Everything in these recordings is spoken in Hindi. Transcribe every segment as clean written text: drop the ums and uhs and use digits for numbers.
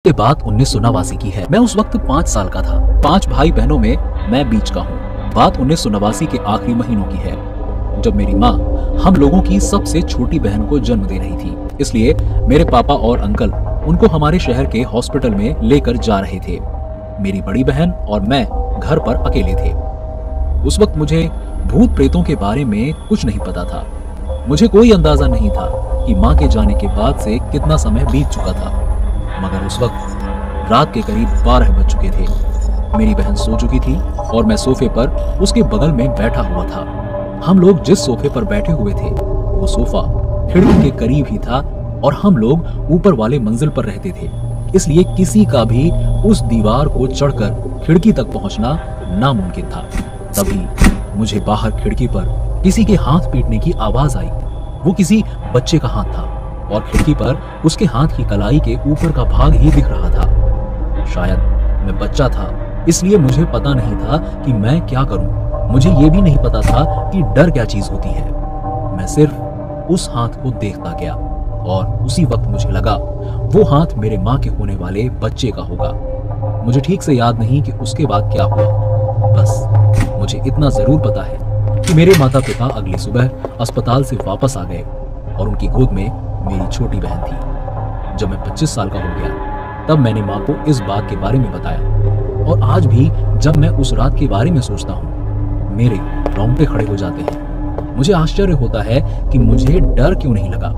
ये बात 1989 की है। मैं उस वक्त 5 साल का था। 5 भाई बहनों में मैं बीच का हूँ। बात 1989 के आखिरी महीनों की है, जब मेरी माँ हम लोगों की सबसे छोटी बहन को जन्म दे रही थी। इसलिए मेरे पापा और अंकल उनको हमारे शहर के हॉस्पिटल में लेकर जा रहे थे। मेरी बड़ी बहन और मैं घर पर अकेले थे। उस वक्त मुझे भूत प्रेतों के बारे में कुछ नहीं पता था। मुझे कोई अंदाजा नहीं था कि माँ के जाने के बाद से कितना समय बीत चुका था। मगर उस वक्त रात के करीब 12 बज चुके थे। मेरी बहन सो चुकी थी और मैं सोफे पर उसके बगल में बैठा हुआ था। हम लोग जिस सोफे पर बैठे हुए थे वो सोफा खिड़की के करीब ही था और हम लोग ऊपर वाले मंजिल पर रहते थे, इसलिए किसी का भी उस दीवार को चढ़कर खिड़की तक पहुंचना नामुमकिन था। तभी मुझे बाहर खिड़की पर किसी के हाथ पीटने की आवाज आई। वो किसी बच्चे का हाथ था और खिड़की पर उसके हाथ की कलाई के ऊपर का भाग ही दिख रहा था। शायद मैं बच्चा था, इसलिए मुझे पता नहीं था कि मैं क्या करूं। मुझे ये भी नहीं पता था कि डर क्या चीज होती है। मैं सिर्फ उस हाथ को देखता गया और उसी वक्त मुझे लगा वो हाथ मेरे माँ के होने वाले बच्चे का होगा। मुझे ठीक से याद नहीं कि उसके बाद क्या हुआ। बस मुझे इतना जरूर पता है कि मेरे माता पिता अगली सुबह अस्पताल से वापस आ गए और उनकी गोद में मेरी छोटी बहन थी। जब मैं 25 साल का हो गया तब मैंने माँ को इस बात के बारे में बताया और आज भी जब मैं उस रात के बारे में सोचता हूँ मेरे रोंगटे खड़े हो जाते हैं। मुझे आश्चर्य होता है कि मुझे डर क्यों नहीं लगा।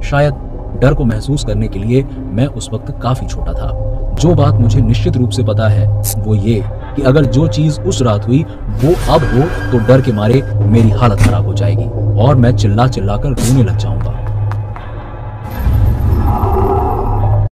शायद डर को महसूस करने के लिए मैं उस वक्त काफी छोटा था। जो बात मुझे निश्चित रूप से पता है वो ये कि अगर जो चीज उस रात हुई वो अब हो तो डर के मारे मेरी हालत खराब हो जाएगी और मैं चिल्ला चिल्ला कर रोने लग जाऊंगा।